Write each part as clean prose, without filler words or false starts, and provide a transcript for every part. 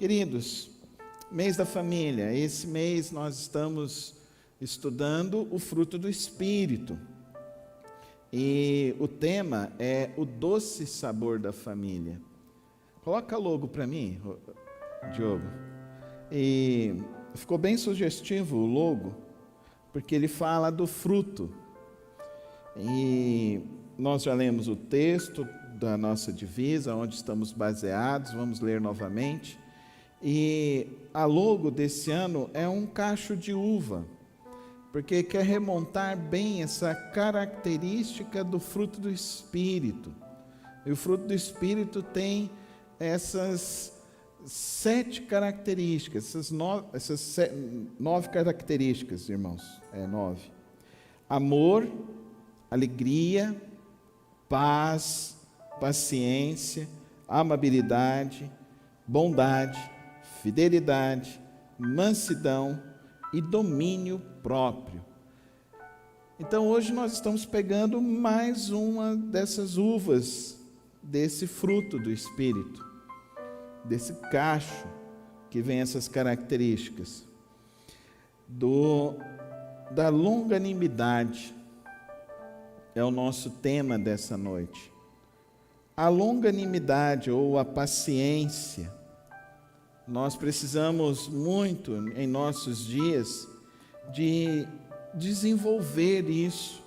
Queridos, mês da família, esse mês nós estamos estudando o fruto do Espírito. E o tema é o doce sabor da família. Coloca logo para mim, Diogo. E ficou bem sugestivo o logo, porque ele fala do fruto. E nós já lemos o texto da nossa divisa, onde estamos baseados, vamos ler novamente. E a logo desse ano é um cacho de uva, porque quer remontar bem essa característica do fruto do Espírito. E o fruto do Espírito tem essas 7 características, essas 9 características, irmãos, 9. Amor, alegria, paz, paciência, amabilidade, bondade, fidelidade, mansidão e domínio próprio. Então hoje nós estamos pegando mais uma dessas uvas, desse fruto do Espírito, desse cacho que vem essas características, da longanimidade, é o nosso tema dessa noite. A longanimidade ou a paciência, nós precisamos muito em nossos dias de desenvolver isso,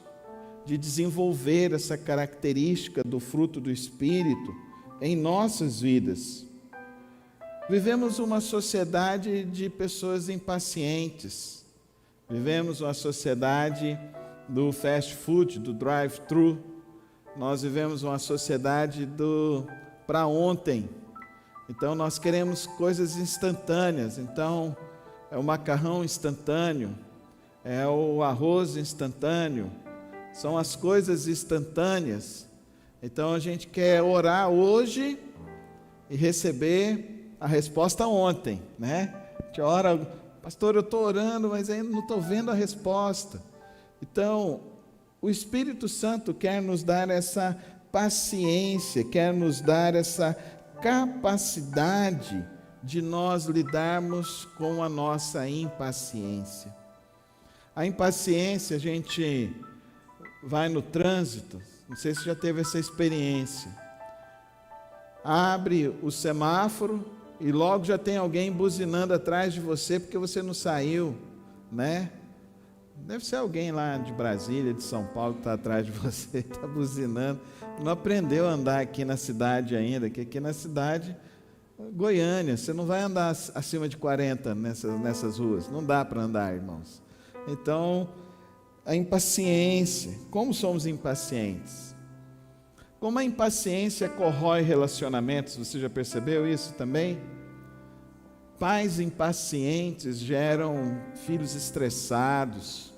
de desenvolver essa característica do fruto do Espírito em nossas vidas. Vivemos uma sociedade de pessoas impacientes, vivemos uma sociedade do fast food, do drive-thru, nós vivemos uma sociedade do para ontem. Então nós queremos coisas instantâneas, então é o macarrão instantâneo, é o arroz instantâneo, são as coisas instantâneas. Então a gente quer orar hoje e receber a resposta ontem, né? A gente ora, pastor, eu estou orando, mas ainda não estou vendo a resposta. Então, o Espírito Santo quer nos dar essa paciência, quer nos dar essa capacidade de nós lidarmos com a nossa impaciência. A impaciência, a gente vai no trânsito, não sei se já teve essa experiência, abre o semáforo e logo já tem alguém buzinando atrás de você porque você não saiu, né? Deve ser alguém lá de Brasília, de São Paulo, que está atrás de você, está buzinando. Não aprendeu a andar aqui na cidade ainda, que aqui na cidade, Goiânia, você não vai andar acima de 40 nessas ruas. Não dá para andar, irmãos. Então, a impaciência. Como somos impacientes? Como a impaciência corrói relacionamentos, você já percebeu isso também? Pais impacientes geram filhos estressados.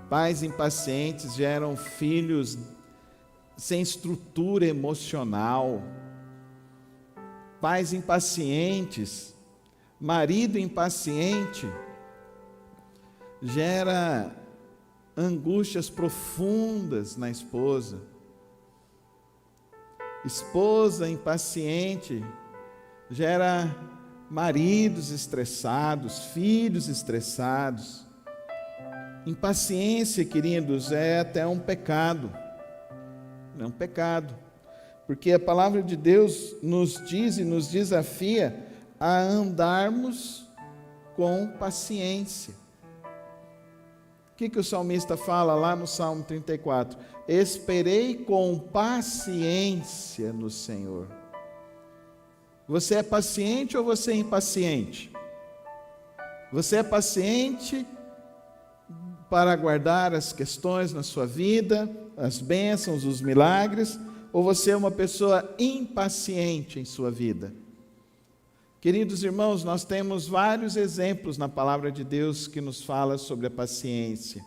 Pais impacientes geram filhos sem estrutura emocional. Pais impacientes, marido impaciente, gera angústias profundas na esposa. Esposa impaciente gera maridos estressados, filhos estressados. Impaciência, queridos, é até um pecado. É um pecado. Porque a palavra de Deus nos diz e nos desafia a andarmos com paciência. O que o salmista fala lá no Salmo 34? Esperei com paciência no Senhor. Você é paciente ou você é impaciente? Você é paciente para aguardar as questões na sua vida, as bênçãos, os milagres, ou você é uma pessoa impaciente em sua vida? Queridos irmãos, nós temos vários exemplos na palavra de Deus que nos fala sobre a paciência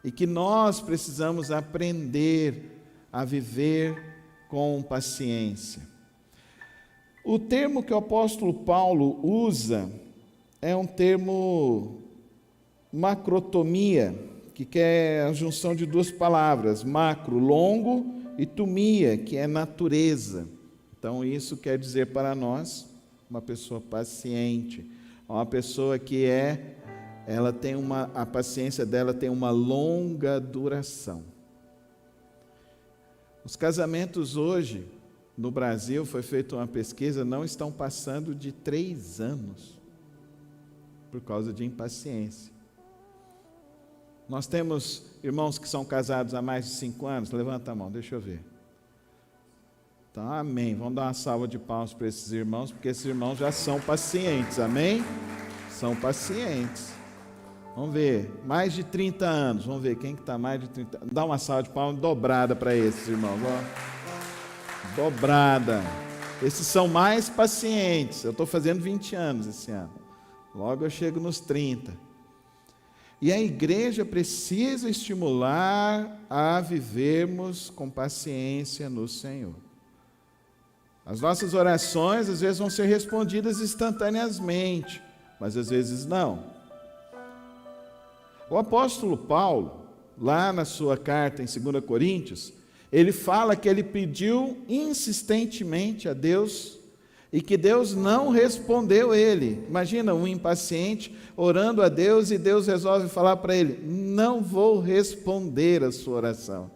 e que nós precisamos aprender a viver com paciência. O termo que o apóstolo Paulo usa é um termo macrotomia, que é a junção de duas palavras, macro, longo, e tomia, que é natureza. Então isso quer dizer para nós uma pessoa paciente, uma pessoa que ela tem a paciência dela tem uma longa duração. Os casamentos hoje, no Brasil, foi feita uma pesquisa, não estão passando de 3 anos, por causa de impaciência. Nós temos irmãos que são casados há mais de 5 anos, levanta a mão, deixa eu ver. Então, amém, vamos dar uma salva de palmas para esses irmãos, porque esses irmãos já são pacientes, amém? São pacientes. Vamos ver, mais de 30 anos, vamos ver quem que está mais de 30 anos. Dá uma salva de palmas dobrada para esses irmãos, ó. Dobrada. Esses são mais pacientes. Eu estou fazendo 20 anos esse ano. Logo eu chego nos 30. E a igreja precisa estimular a vivermos com paciência no Senhor. As nossas orações às vezes vão ser respondidas instantaneamente, mas às vezes não. O apóstolo Paulo, lá na sua carta em 2 Coríntios, ele fala que ele pediu insistentemente a Deus e que Deus não respondeu ele. Imagina um impaciente orando a Deus e Deus resolve falar para ele: não vou responder a sua oração.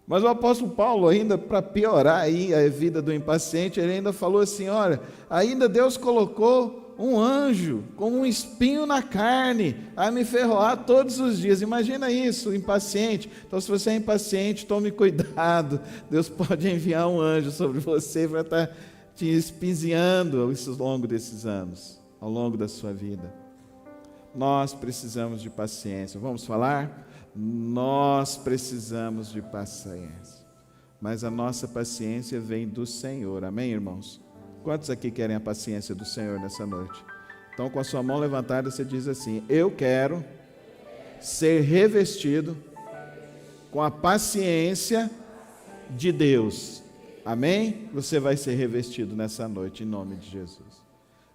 Mas o apóstolo Paulo, ainda para piorar aí a vida do impaciente, ele ainda falou assim: olha, ainda Deus colocou um anjo com um espinho na carne a me ferroar todos os dias. Imagina isso, impaciente. Então, se você é impaciente, tome cuidado. Deus pode enviar um anjo sobre você para estar te espinhando ao longo desses anos, ao longo da sua vida. Nós precisamos de paciência. Vamos falar? Nós precisamos de paciência. Mas a nossa paciência vem do Senhor. Amém, irmãos? Quantos aqui querem a paciência do Senhor nessa noite? Então, com a sua mão levantada, você diz assim: eu quero ser revestido com a paciência de Deus. Amém? Você vai ser revestido nessa noite, em nome de Jesus.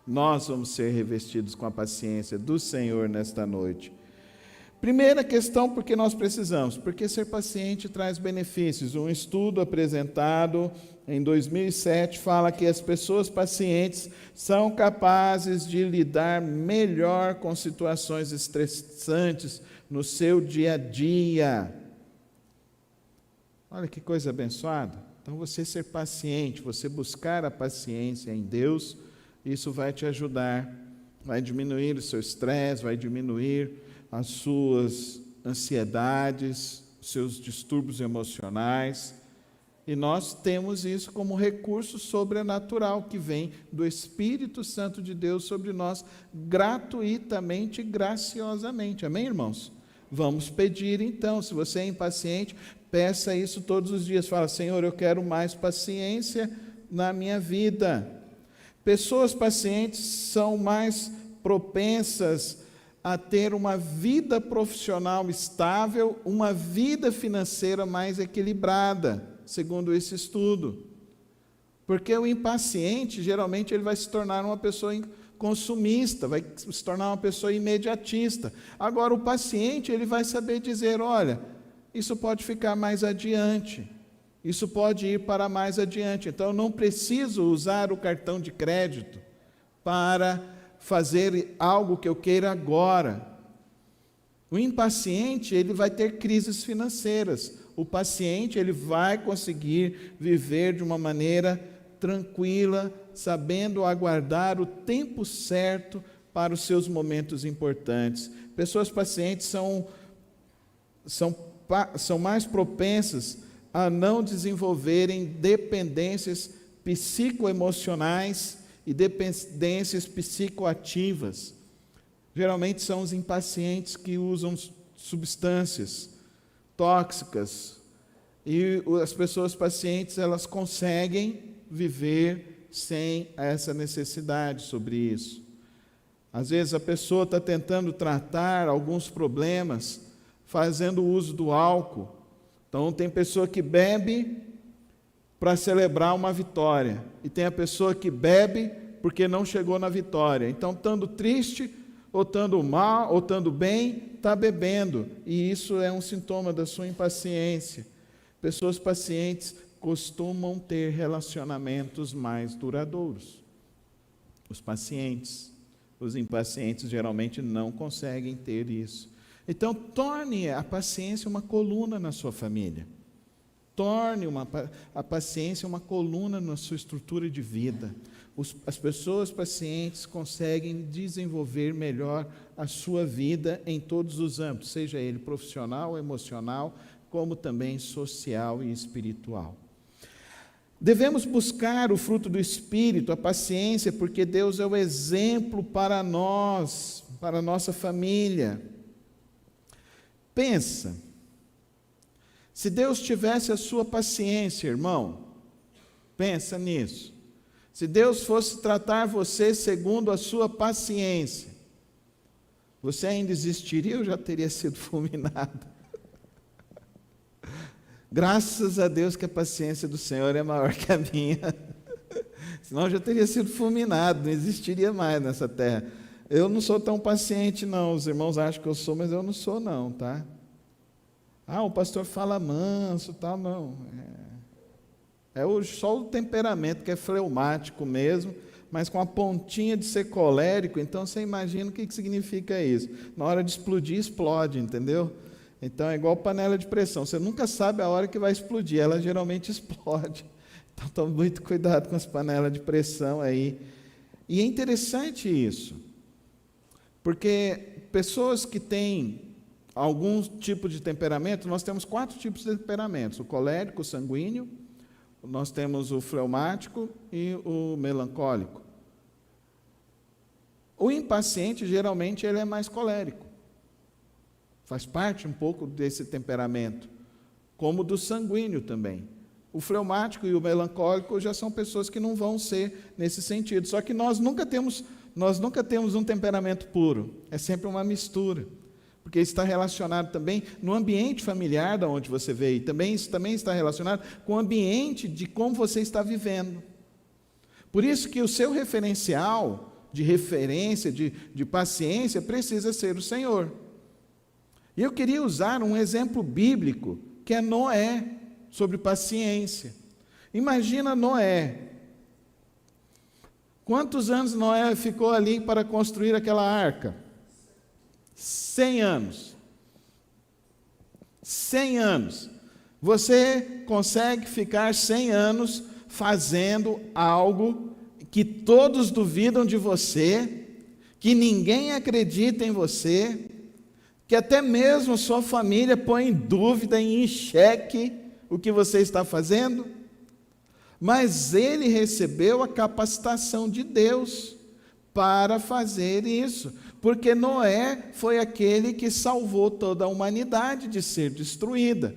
Nós vamos ser revestidos com a paciência do Senhor nesta noite. Primeira questão, por que nós precisamos? Porque ser paciente traz benefícios. Um estudo apresentado em 2007 fala que as pessoas pacientes são capazes de lidar melhor com situações estressantes no seu dia a dia. Olha que coisa abençoada. Então, você ser paciente, você buscar a paciência em Deus, isso vai te ajudar, vai diminuir o seu estresse, vai diminuir as suas ansiedades, seus distúrbios emocionais. E nós temos isso como recurso sobrenatural que vem do Espírito Santo de Deus sobre nós gratuitamente e graciosamente. Amém, irmãos? Vamos pedir então, se você é impaciente, peça isso todos os dias. Fala: Senhor, eu quero mais paciência na minha vida. Pessoas pacientes são mais propensas a ter uma vida profissional estável, uma vida financeira mais equilibrada, segundo esse estudo. Porque o impaciente, geralmente, ele vai se tornar uma pessoa consumista, vai se tornar uma pessoa imediatista. Agora, o paciente, ele vai saber dizer: olha, isso pode ficar mais adiante, isso pode ir para mais adiante. Então, eu não preciso usar o cartão de crédito para fazer algo que eu queira agora. O impaciente, ele vai ter crises financeiras. O paciente, ele vai conseguir viver de uma maneira tranquila, sabendo aguardar o tempo certo para os seus momentos importantes. Pessoas pacientes são mais propensas a não desenvolverem dependências psicoemocionais e dependências psicoativas. Geralmente são os impacientes que usam substâncias tóxicas, e as pessoas pacientes, elas conseguem viver sem essa necessidade sobre isso. Às vezes a pessoa está tentando tratar alguns problemas fazendo uso do álcool. Então tem pessoa que bebe para celebrar uma vitória, e tem a pessoa que bebe porque não chegou na vitória. Então, estando triste, ou estando mal, ou estando bem, está bebendo, e isso é um sintoma da sua impaciência. Pessoas pacientes costumam ter relacionamentos mais duradouros. Os pacientes. Os impacientes geralmente não conseguem ter isso. Então, torne a paciência uma coluna na sua família. Torne a paciência uma coluna na sua estrutura de vida. As pessoas pacientes conseguem desenvolver melhor a sua vida em todos os âmbitos, seja ele profissional, emocional, como também social e espiritual. Devemos buscar o fruto do Espírito, a paciência, porque Deus é o exemplo para nós, para a nossa família. Pensa, se Deus tivesse a sua paciência, irmão, pensa nisso. Se Deus fosse tratar você segundo a sua paciência, você ainda existiria ou já teria sido fulminado? Graças a Deus que a paciência do Senhor é maior que a minha. Senão eu já teria sido fulminado, não existiria mais nessa terra. Eu não sou tão paciente não, os irmãos acham que eu sou, mas eu não sou não, tá? O pastor fala manso, tal, não. Só o temperamento que é fleumático mesmo, mas com a pontinha de ser colérico, então você imagina o que significa isso. Na hora de explodir, explode, entendeu? Então é igual panela de pressão, você nunca sabe a hora que vai explodir, ela geralmente explode. Então tome muito cuidado com as panelas de pressão aí. E é interessante isso, porque pessoas que têm algum tipo de temperamento, nós temos 4 tipos de temperamentos: o colérico, o sanguíneo, nós temos o fleumático e o melancólico. O impaciente, geralmente, ele é mais colérico. Faz parte um pouco desse temperamento, como do sanguíneo também. O fleumático e o melancólico já são pessoas que não vão ser nesse sentido. Só que nós nunca temos um temperamento puro, é sempre uma mistura. Porque isso está relacionado também no ambiente familiar da onde você veio, isso também está relacionado com o ambiente de como você está vivendo. Por isso que o seu referencial de referência, de paciência, precisa ser o Senhor. E eu queria usar um exemplo bíblico, que é Noé, sobre paciência. Imagina Noé. Quantos anos Noé ficou ali para construir aquela arca? 100 anos. 100 anos. Você consegue ficar 100 anos fazendo algo que todos duvidam de você, que ninguém acredita em você, que até mesmo sua família põe em dúvida e em xeque o que você está fazendo? Mas ele recebeu a capacitação de Deus para fazer isso, porque Noé foi aquele que salvou toda a humanidade de ser destruída,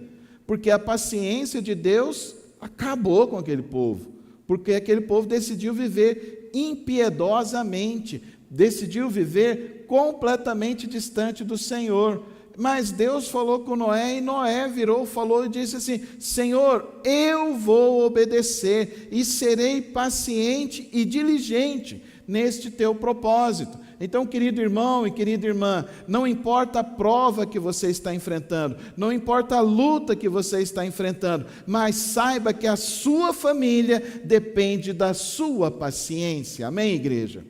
porque a paciência de Deus acabou com aquele povo, porque aquele povo decidiu viver impiedosamente, decidiu viver completamente distante do Senhor. Mas Deus falou com Noé, e Noé falou e disse assim: Senhor, eu vou obedecer e serei paciente e diligente neste teu propósito. Então, querido irmão e querida irmã, não importa a prova que você está enfrentando, não importa a luta que você está enfrentando, mas saiba que a sua família depende da sua paciência. Amém, igreja?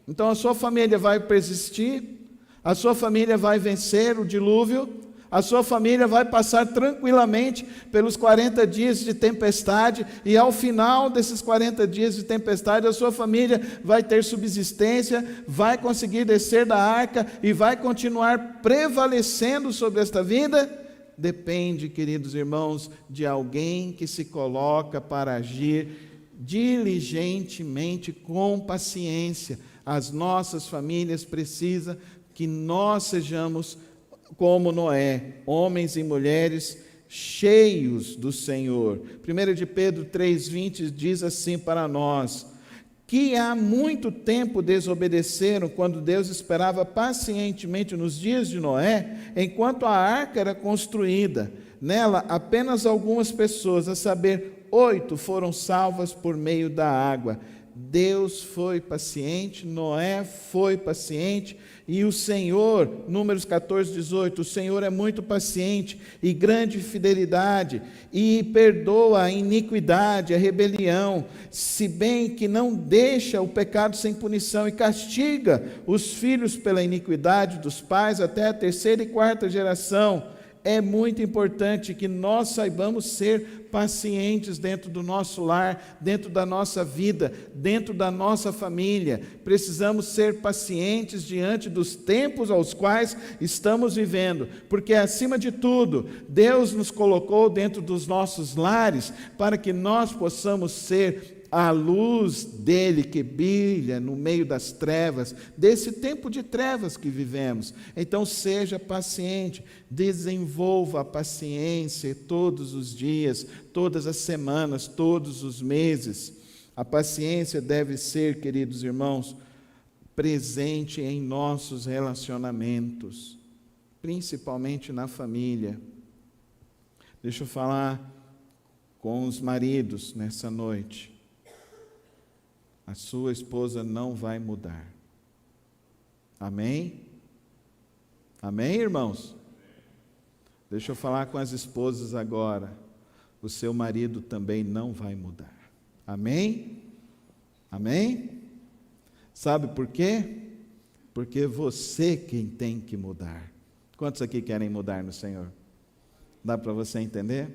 Então a sua família vai persistir, a sua família vai vencer o dilúvio, a sua família vai passar tranquilamente pelos 40 dias de tempestade, e ao final desses 40 dias de tempestade, a sua família vai ter subsistência, vai conseguir descer da arca e vai continuar prevalecendo sobre esta vida. Depende, queridos irmãos, de alguém que se coloca para agir diligentemente, com paciência. As nossas famílias precisam que nós sejamos como Noé, homens e mulheres cheios do Senhor. 1 de Pedro 3,20 diz assim para nós: que há muito tempo desobedeceram quando Deus esperava pacientemente nos dias de Noé, enquanto a arca era construída. Nela apenas algumas pessoas, a saber, 8, foram salvas por meio da água. Deus foi paciente, Noé foi paciente, e o Senhor, Números 14, 18, o Senhor é muito paciente e grande fidelidade, e perdoa a iniquidade, a rebelião, se bem que não deixa o pecado sem punição, e castiga os filhos pela iniquidade dos pais até a terceira e quarta geração. É muito importante que nós saibamos ser pacientes dentro do nosso lar, dentro da nossa vida, dentro da nossa família. Precisamos ser pacientes diante dos tempos aos quais estamos vivendo, porque acima de tudo, Deus nos colocou dentro dos nossos lares para que nós possamos ser a luz dele que brilha no meio das trevas, desse tempo de trevas que vivemos. Então seja paciente, desenvolva a paciência todos os dias, todas as semanas, todos os meses. A paciência deve ser, queridos irmãos, presente em nossos relacionamentos, principalmente na família. Deixa eu falar com os maridos nessa noite. A sua esposa não vai mudar. Amém? Amém, irmãos? Deixa eu falar com as esposas agora. O seu marido também não vai mudar. Amém? Amém? Sabe por quê? Porque você quem tem que mudar. Quantos aqui querem mudar no Senhor? Dá para você entender?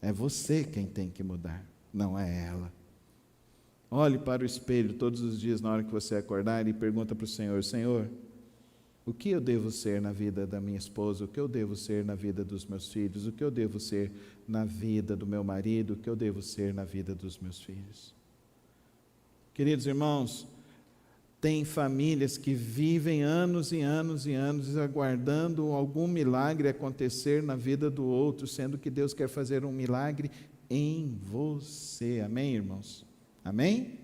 É você quem tem que mudar, não é ela. Olhe para o espelho todos os dias na hora que você acordar e pergunta para o Senhor: Senhor, o que eu devo ser na vida da minha esposa? O que eu devo ser na vida dos meus filhos? O que eu devo ser na vida do meu marido? O que eu devo ser na vida dos meus filhos? Queridos irmãos, tem famílias que vivem anos e anos e anos aguardando algum milagre acontecer na vida do outro, sendo que Deus quer fazer um milagre em você. Amém, irmãos? Amém?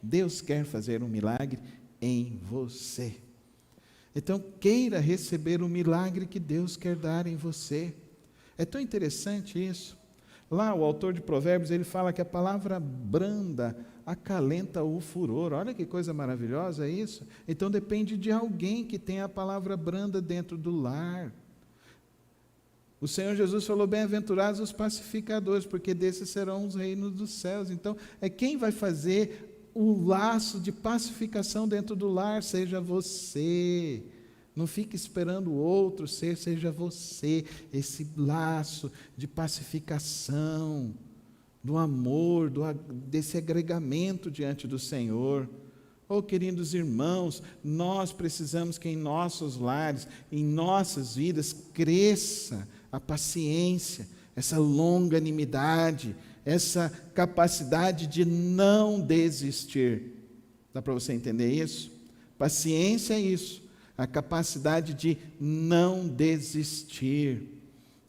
Deus quer fazer um milagre em você. Então, queira receber o milagre que Deus quer dar em você. É tão interessante isso. Lá, o autor de Provérbios, ele fala que a palavra branda acalenta o furor. Olha que coisa maravilhosa isso. Então, depende de alguém que tenha a palavra branda dentro do lar. O Senhor Jesus falou: bem-aventurados os pacificadores, porque desses serão os reinos dos céus. Então, é quem vai fazer o laço de pacificação dentro do lar, seja você. Não fique esperando o outro ser, seja você. Esse laço de pacificação, do amor, desse agregamento diante do Senhor. Oh, queridos irmãos, nós precisamos que em nossos lares, em nossas vidas, cresça a paciência, essa longanimidade, essa capacidade de não desistir. Dá para você entender isso? Paciência é isso, a capacidade de não desistir.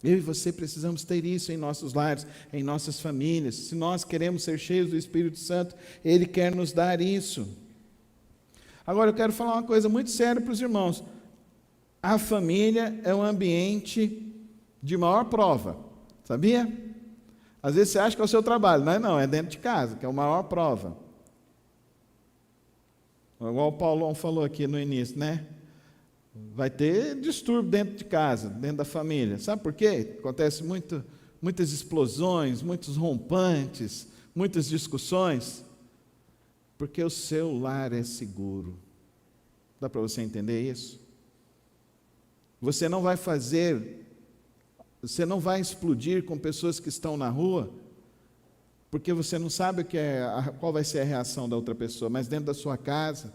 Eu e você precisamos ter isso em nossos lares, em nossas famílias. Se nós queremos ser cheios do Espírito Santo, Ele quer nos dar isso. Agora eu quero falar uma coisa muito séria para os irmãos. A família é um ambiente de maior prova, sabia? Às vezes você acha que é o seu trabalho, não, é dentro de casa, que é a maior prova. Igual o Paulão falou aqui no início, né? Vai ter distúrbio dentro de casa, dentro da família. Sabe por quê? Acontece muitas explosões, muitos rompantes, muitas discussões. Porque o seu lar é seguro. Dá para você entender isso? Você não vai explodir com pessoas que estão na rua, porque você não sabe qual vai ser a reação da outra pessoa, mas dentro da sua casa,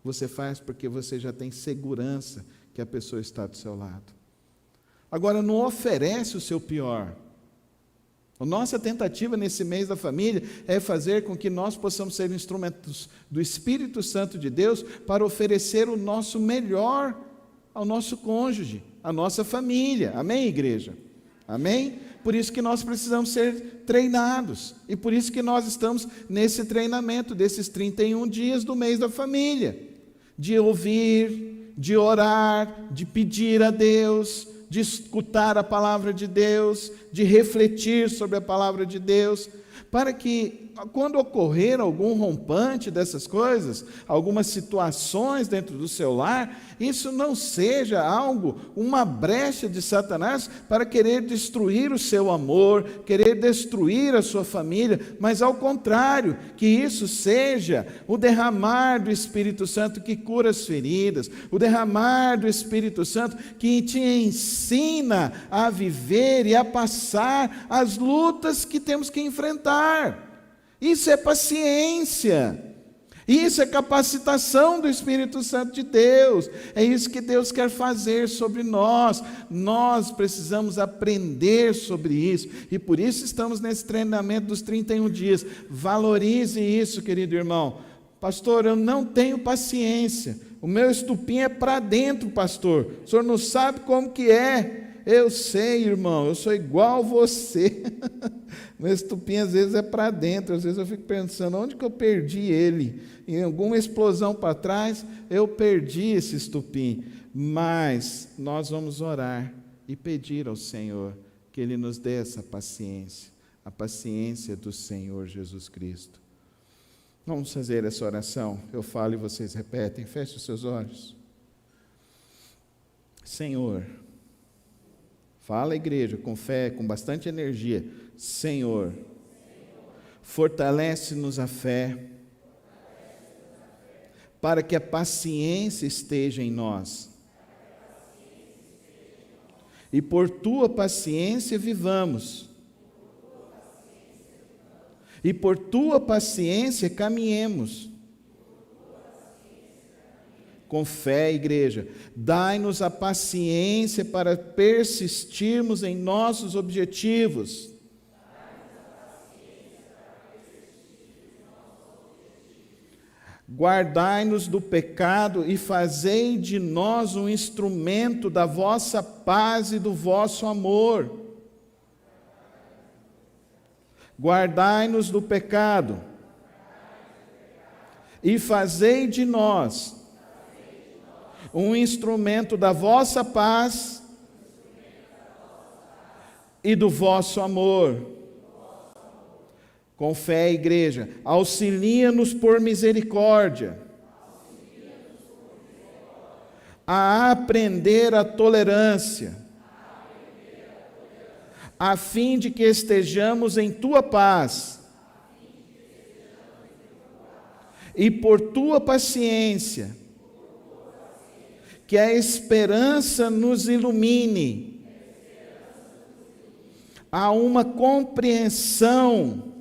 você faz porque você já tem segurança que a pessoa está do seu lado. Agora, não oferece o seu pior. A nossa tentativa nesse mês da família é fazer com que nós possamos ser instrumentos do Espírito Santo de Deus para oferecer o nosso melhor ao nosso cônjuge, à nossa família. Amém, igreja? Amém? Por isso que nós precisamos ser treinados. E por isso que nós estamos nesse treinamento desses 31 dias do mês da família. De ouvir, de orar, de pedir a Deus, de escutar a palavra de Deus, de refletir sobre a palavra de Deus. para que, quando ocorrer algum rompante dessas coisas, algumas situações dentro do seu lar, isso não seja algo, uma brecha de Satanás para querer destruir o seu amor, querer destruir a sua família, mas ao contrário, que isso seja o derramar do Espírito Santo que cura as feridas, o derramar do Espírito Santo que te ensina a viver e a passar as lutas que temos que enfrentar. Isso é paciência. Isso é capacitação do Espírito Santo de Deus. É isso que Deus quer fazer sobre nós. Nós precisamos aprender sobre isso. E por isso estamos nesse treinamento dos 31 dias. Valorize isso, querido irmão. Pastor, eu não tenho paciência. O meu estupim é para dentro, pastor. O senhor não sabe como que é. Eu sei, irmão, eu sou igual você. Meu estupim às vezes é para dentro. Às vezes eu fico pensando, onde que eu perdi ele? Em alguma explosão para trás, eu perdi esse estupim. Mas nós vamos orar e pedir ao Senhor que Ele nos dê essa paciência. A paciência do Senhor Jesus Cristo. Vamos fazer essa oração. Eu falo e vocês repetem. Feche os seus olhos. Senhor, fala, igreja, com fé, com bastante energia. Senhor, fortalece-nos a fé, para que a paciência esteja em nós. E por tua paciência vivamos. E por tua paciência caminhemos. Com fé, igreja, dai-nos a paciência para persistirmos em nossos objetivos. Guardai-nos do pecado e fazei de nós um instrumento da vossa paz e do vosso amor. Guardai-nos do pecado e fazei de nós um instrumento da vossa paz e do vosso amor. Com fé, igreja, auxilia-nos por misericórdia a aprender a tolerância, a fim de que estejamos em tua paz e por tua paciência, que a esperança nos ilumine a uma compreensão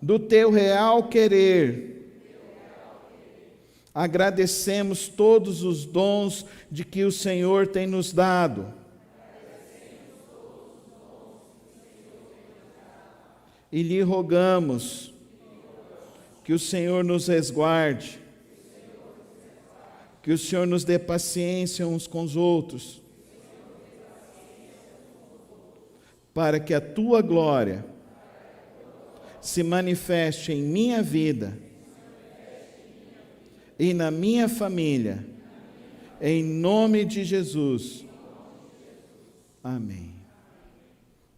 do teu real querer. Agradecemos todos os dons de que o Senhor tem nos dado. E lhe rogamos que o Senhor nos resguarde, que o Senhor nos dê paciência uns com os outros, para que a tua glória se manifeste em minha vida e na minha família, em nome de Jesus. Amém.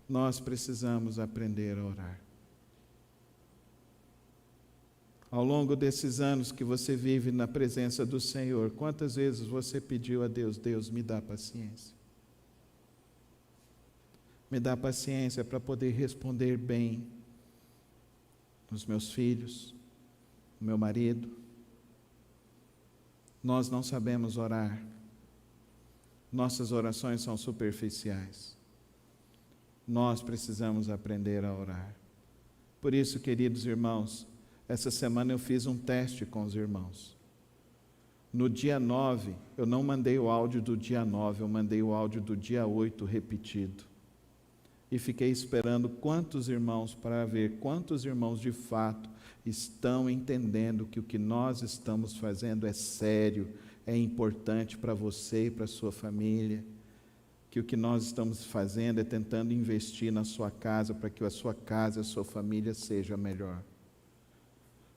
Nós precisamos aprender a orar. Ao longo desses anos que você vive na presença do Senhor, quantas vezes você pediu a Deus, Deus, me dá paciência. Me dá paciência para poder responder bem os meus filhos, o meu marido. Nós não sabemos orar. Nossas orações são superficiais. Nós precisamos aprender a orar. Por isso, queridos irmãos, essa semana eu fiz um teste com os irmãos. No dia 9, eu não mandei o áudio do dia 9, eu mandei o áudio do dia 8 repetido. E fiquei esperando quantos irmãos, para ver quantos irmãos de fato estão entendendo que o que nós estamos fazendo é sério, é importante para você e para a sua família, que o que nós estamos fazendo é tentando investir na sua casa para que a sua casa e a sua família seja melhor.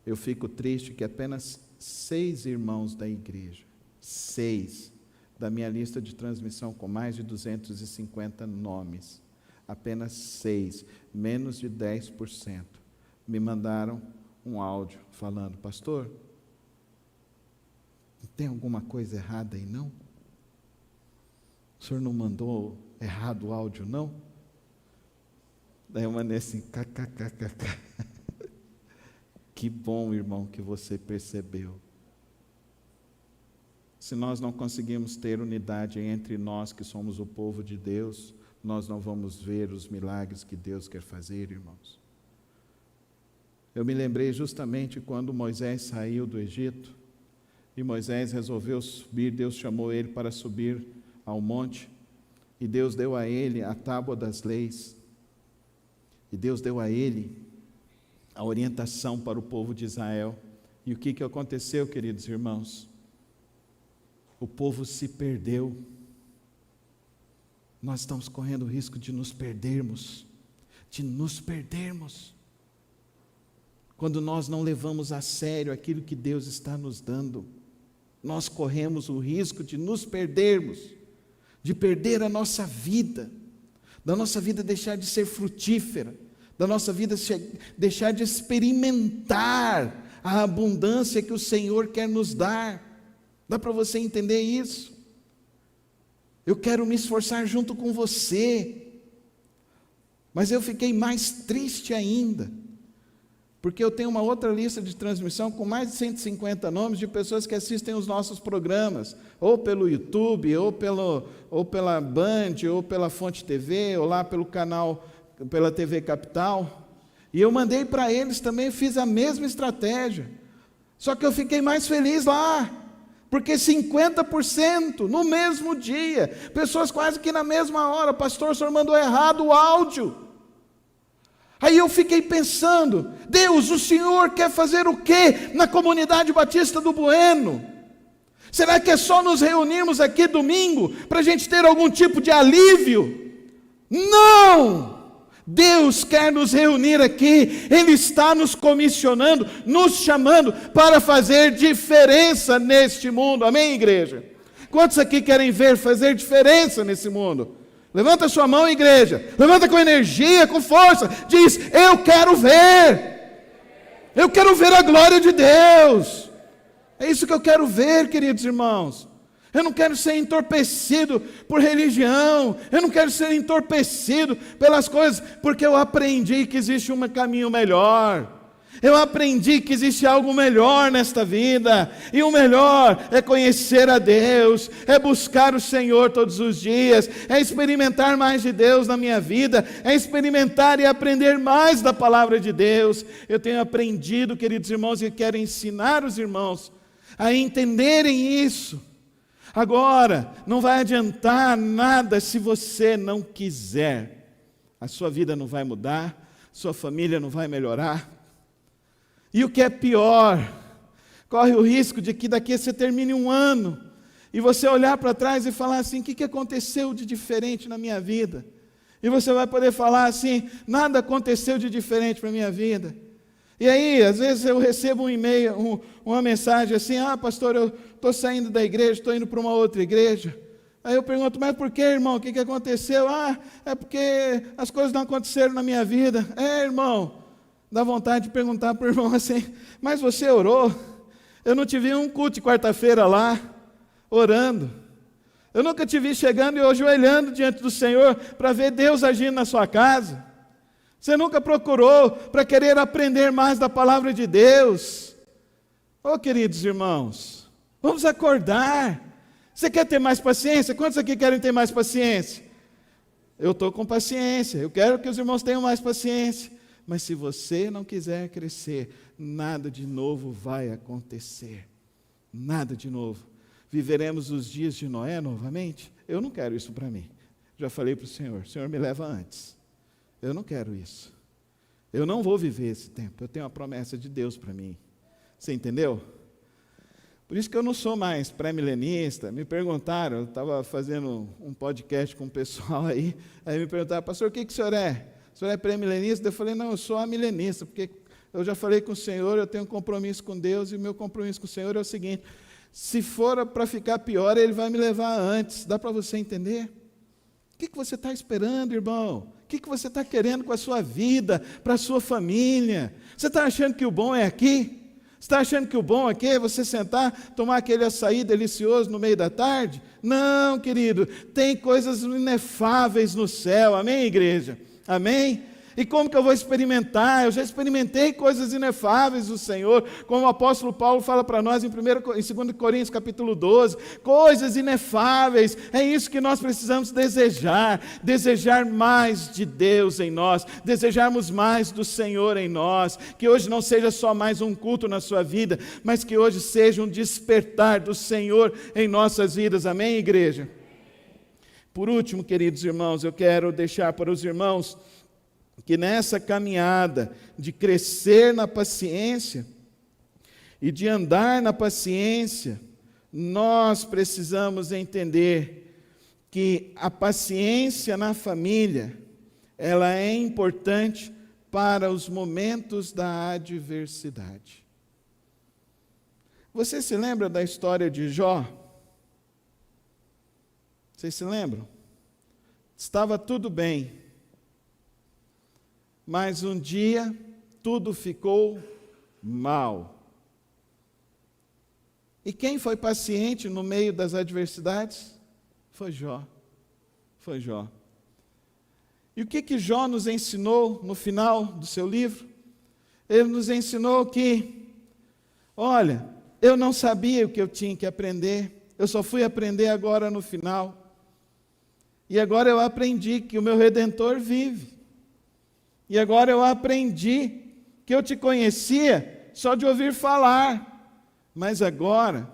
Eu fico triste que apenas 6 irmãos da igreja, 6 da minha lista de transmissão com mais de 250 nomes, apenas 6, menos de 10%, me mandaram um áudio falando: pastor, tem alguma coisa errada aí não? O senhor não mandou errado o áudio não? Daí eu mandei assim, kkkk. Que bom, irmão, que você percebeu. Se nós não conseguimos ter unidade entre nós que somos o povo de Deus, nós não vamos ver os milagres que Deus quer fazer, irmãos. Eu me lembrei justamente quando Moisés saiu do Egito, e Moisés resolveu subir, Deus chamou ele para subir ao monte, e Deus deu a ele a tábua das leis, e Deus deu a ele a orientação para o povo de Israel. E o que aconteceu, queridos irmãos? O povo se perdeu. Nós estamos correndo o risco de nos perdermos, quando nós não levamos a sério aquilo que Deus está nos dando. Nós corremos o risco de nos perdermos, de perder a nossa vida, da nossa vida deixar de ser frutífera, da nossa vida deixar de experimentar a abundância que o Senhor quer nos dar. Dá para você entender isso? Eu quero me esforçar junto com você, mas eu fiquei mais triste ainda, porque eu tenho uma outra lista de transmissão com mais de 150 nomes de pessoas que assistem os nossos programas, ou pelo YouTube, ou pela Band, ou pela Fonte TV, ou lá pelo canal, pela TV Capital, e eu mandei para eles também, fiz a mesma estratégia, só que eu fiquei mais feliz lá, porque 50% no mesmo dia, pessoas quase que na mesma hora: pastor, o senhor mandou errado o áudio. Aí eu fiquei pensando: Deus, o Senhor quer fazer o quê na comunidade batista do Bueno? Será que é só nos reunirmos aqui domingo para a gente ter algum tipo de alívio? Não! Deus quer nos reunir aqui, Ele está nos comissionando, nos chamando para fazer diferença neste mundo. Amém, igreja? Quantos aqui querem ver fazer diferença nesse mundo? Levanta sua mão, igreja, levanta com energia, com força, diz: eu quero ver a glória de Deus. É isso que eu quero ver, queridos irmãos. Eu não quero ser entorpecido por religião, eu não quero ser entorpecido pelas coisas, porque eu aprendi que existe um caminho melhor, eu aprendi que existe algo melhor nesta vida, e o melhor é conhecer a Deus, é buscar o Senhor todos os dias, é experimentar mais de Deus na minha vida, é experimentar e aprender mais da palavra de Deus. Eu tenho aprendido, queridos irmãos, e quero ensinar os irmãos a entenderem isso. Agora, não vai adiantar nada se você não quiser. A sua vida não vai mudar, sua família não vai melhorar. E o que é pior, corre o risco de que daqui você termine um ano e você olhar para trás e falar assim: o que aconteceu de diferente na minha vida? E você vai poder falar assim: nada aconteceu de diferente para a minha vida. E aí, às vezes eu recebo um e-mail, uma mensagem assim: ah, pastor, eu estou saindo da igreja, estou indo para uma outra igreja. Aí eu pergunto: mas por que, irmão? O que aconteceu? Ah, é porque as coisas não aconteceram na minha vida. É, irmão, dá vontade de perguntar para o irmão assim: mas você orou? Eu não te vi um culto de quarta-feira lá, orando. Eu nunca te vi chegando e ajoelhando diante do Senhor para ver Deus agindo na sua casa. Você nunca procurou para querer aprender mais da palavra de Deus. Oh, queridos irmãos, vamos acordar. Você quer ter mais paciência? Quantos aqui querem ter mais paciência? Eu estou com paciência, eu quero que os irmãos tenham mais paciência. Mas se você não quiser crescer, nada de novo vai acontecer. Nada de novo. Viveremos os dias de Noé novamente? Eu não quero isso para mim. Já falei para o Senhor me leva antes. Eu não quero isso. Eu não vou viver esse tempo. Eu tenho a promessa de Deus para mim. Você entendeu? Por isso que eu não sou mais pré-milenista. Me perguntaram, eu estava fazendo um podcast com o pessoal aí me perguntaram: pastor, o que o senhor é? O senhor é pré-milenista? Eu falei: não, eu sou amilenista, porque eu já falei com o Senhor, eu tenho um compromisso com Deus, e o meu compromisso com o Senhor é o seguinte: se for para ficar pior, Ele vai me levar antes. Dá para você entender? O que você está esperando, irmão? O que você está querendo com a sua vida, para a sua família? Você está achando que o bom é aqui? Você está achando que o bom aqui é você sentar, tomar aquele açaí delicioso no meio da tarde? Não, querido, tem coisas inefáveis no céu, amém, igreja? Amém? E como que eu vou experimentar? Eu já experimentei coisas inefáveis do Senhor, como o apóstolo Paulo fala para nós em 2 Coríntios capítulo 12, coisas inefáveis. É isso que nós precisamos desejar mais de Deus em nós, desejarmos mais do Senhor em nós, que hoje não seja só mais um culto na sua vida, mas que hoje seja um despertar do Senhor em nossas vidas, amém, igreja? Por último, queridos irmãos, eu quero deixar para os irmãos que nessa caminhada de crescer na paciência e de andar na paciência, nós precisamos entender que a paciência na família, ela é importante para os momentos da adversidade. Você se lembra da história de Jó? Vocês se lembram? Estava tudo bem. Mas um dia, tudo ficou mal. E quem foi paciente no meio das adversidades? Foi Jó. Foi Jó. E o que Jó nos ensinou no final do seu livro? Ele nos ensinou que, olha, eu não sabia o que eu tinha que aprender, eu só fui aprender agora no final. E agora eu aprendi que o meu Redentor vive. E agora eu aprendi que eu te conhecia só de ouvir falar, mas agora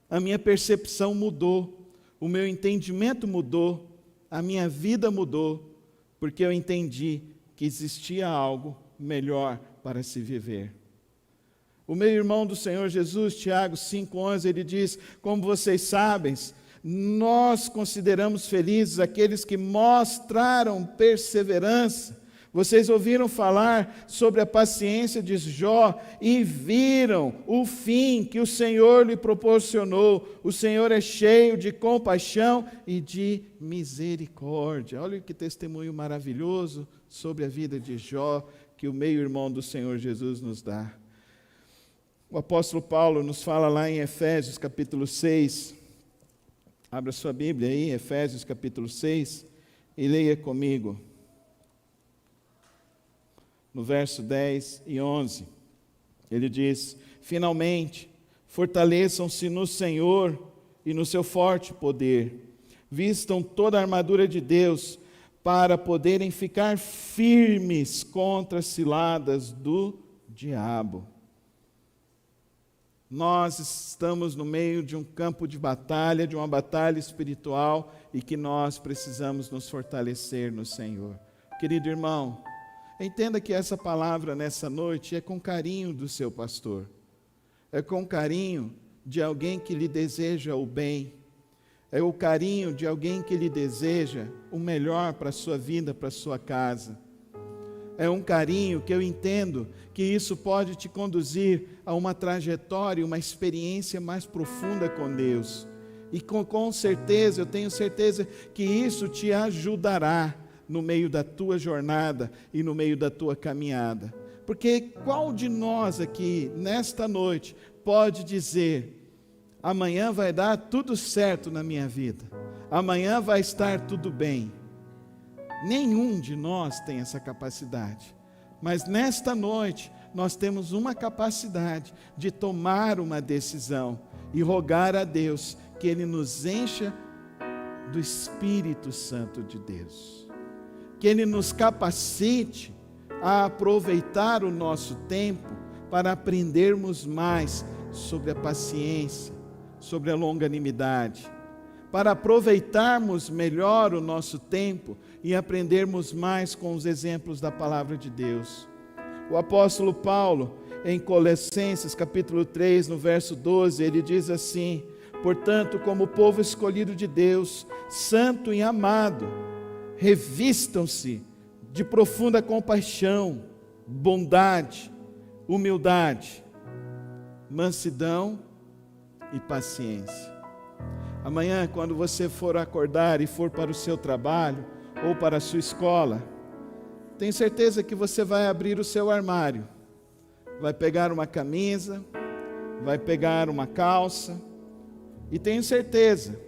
a minha percepção mudou, o meu entendimento mudou, a minha vida mudou, porque eu entendi que existia algo melhor para se viver. O meu irmão do Senhor Jesus, Tiago 5,11, ele diz: como vocês sabem, nós consideramos felizes aqueles que mostraram perseverança. Vocês ouviram falar sobre a paciência de Jó e viram o fim que o Senhor lhe proporcionou. O Senhor é cheio de compaixão e de misericórdia. Olha que testemunho maravilhoso sobre a vida de Jó que o meio-irmão do Senhor Jesus nos dá. O apóstolo Paulo nos fala lá em Efésios capítulo 6. Abra sua Bíblia aí, Efésios capítulo 6, e leia comigo. No verso 10 e 11, ele diz: finalmente, fortaleçam-se no Senhor e no seu forte poder, vistam toda a armadura de Deus, para poderem ficar firmes contra as ciladas do diabo. Nós estamos no meio de um campo de batalha, de uma batalha espiritual, e que nós precisamos nos fortalecer no Senhor. Querido irmão, entenda que essa palavra nessa noite é com carinho do seu pastor, é com carinho de alguém que lhe deseja o bem, é o carinho de alguém que lhe deseja o melhor para a sua vida, para a sua casa. É um carinho que eu entendo que isso pode te conduzir a uma trajetória, uma experiência mais profunda com Deus. E com certeza, eu tenho certeza que isso te ajudará no meio da tua jornada e no meio da tua caminhada. Porque qual de nós aqui, nesta noite, pode dizer: amanhã vai dar tudo certo na minha vida, amanhã vai estar tudo bem? Nenhum de nós tem essa capacidade. Mas nesta noite, nós temos uma capacidade de tomar uma decisão e rogar a Deus que Ele nos encha do Espírito Santo de Deus. Que Ele nos capacite a aproveitar o nosso tempo para aprendermos mais sobre a paciência, sobre a longanimidade, para aproveitarmos melhor o nosso tempo e aprendermos mais com os exemplos da palavra de Deus. O apóstolo Paulo, em Colossenses capítulo 3, no verso 12, ele diz assim: portanto, como povo escolhido de Deus, santo e amado, revistam-se de profunda compaixão, bondade, humildade, mansidão e paciência. Amanhã, quando você for acordar e for para o seu trabalho ou para a sua escola, Tenho certeza que você vai abrir o seu armário, vai pegar uma camisa, vai pegar uma calça, e tenho certeza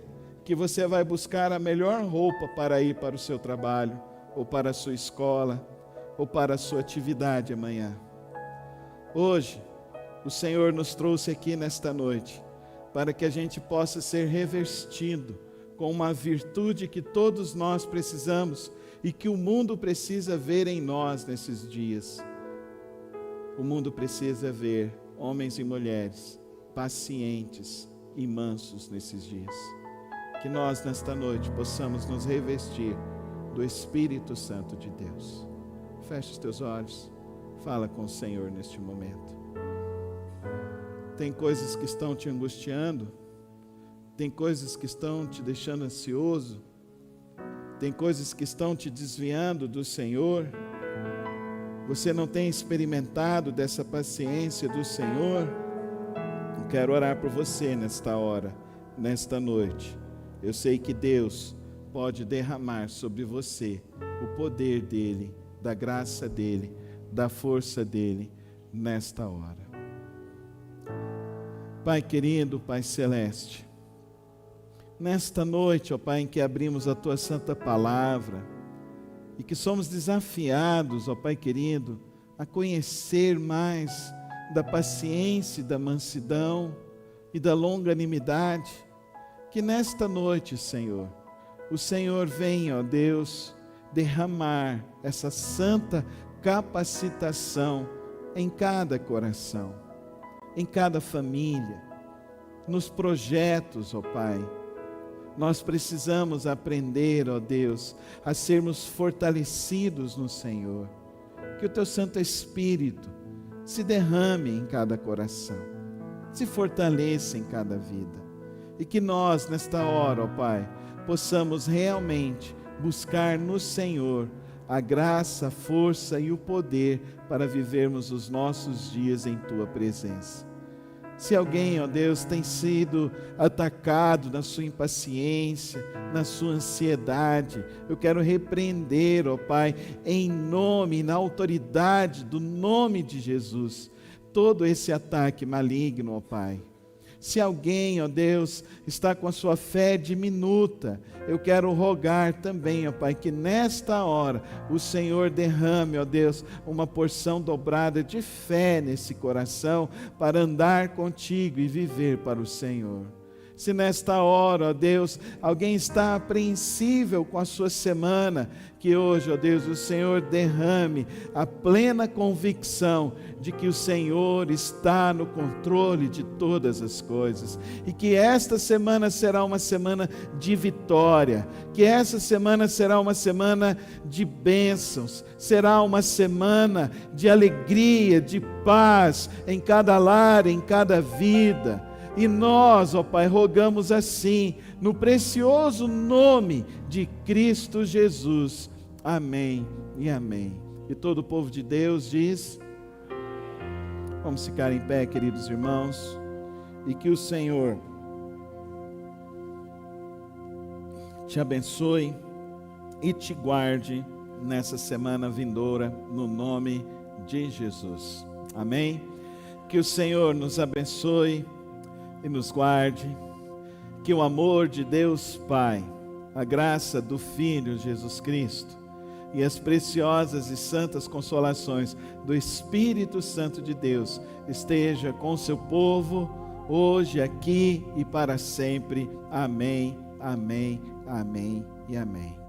que você vai buscar a melhor roupa para ir para o seu trabalho, ou para a sua escola, ou para a sua atividade amanhã. Hoje, o Senhor nos trouxe aqui nesta noite, para que a gente possa ser revestido com uma virtude que todos nós precisamos, e que o mundo precisa ver em nós nesses dias. O mundo precisa ver homens e mulheres pacientes e mansos nesses dias. Que nós nesta noite possamos nos revestir do Espírito Santo de Deus. Feche os teus olhos, fala com o Senhor neste momento. Tem coisas que estão te angustiando, tem coisas que estão te deixando ansioso, tem coisas que estão te desviando do Senhor. Você não tem experimentado dessa paciência do Senhor. Eu quero orar por você nesta hora, nesta noite. Eu sei que Deus pode derramar sobre você o poder dEle, da graça dEle, da força dEle, nesta hora. Pai querido, Pai celeste, nesta noite, ó Pai, em que abrimos a Tua Santa Palavra, e que somos desafiados, ó Pai querido, a conhecer mais da paciência, da mansidão e da longanimidade, que nesta noite, Senhor, o Senhor venha, ó Deus, derramar essa santa capacitação em cada coração, em cada família, nos projetos, ó Pai. Nós precisamos aprender, ó Deus, a sermos fortalecidos no Senhor. Que o Teu Santo Espírito se derrame em cada coração, se fortaleça em cada vida. E que nós, nesta hora, ó Pai, possamos realmente buscar no Senhor a graça, a força e o poder para vivermos os nossos dias em Tua presença. Se alguém, ó Deus, tem sido atacado na sua impaciência, na sua ansiedade, eu quero repreender, ó Pai, em nome e na autoridade do nome de Jesus, todo esse ataque maligno, ó Pai. Se alguém, ó Deus, está com a sua fé diminuta, eu quero rogar também, ó Pai, que nesta hora o Senhor derrame, ó Deus, uma porção dobrada de fé nesse coração para andar contigo e viver para o Senhor. Se nesta hora, ó Deus, alguém está apreensível com a sua semana, que hoje, ó Deus, o Senhor derrame a plena convicção de que o Senhor está no controle de todas as coisas, e que esta semana será uma semana de vitória, que essa semana será uma semana de bênçãos, será uma semana de alegria, de paz em cada lar, em cada vida. E nós, ó Pai, rogamos assim, no precioso nome de Cristo Jesus. Amém e amém. E todo o povo de Deus diz: vamos ficar em pé, queridos irmãos, e que o Senhor te abençoe e te guarde nessa semana vindoura, no nome de Jesus. Amém? Que o Senhor nos abençoe e nos guarde, que o amor de Deus Pai, a graça do Filho Jesus Cristo e as preciosas e santas consolações do Espírito Santo de Deus esteja com o seu povo, hoje, aqui e para sempre. Amém, amém, amém e amém.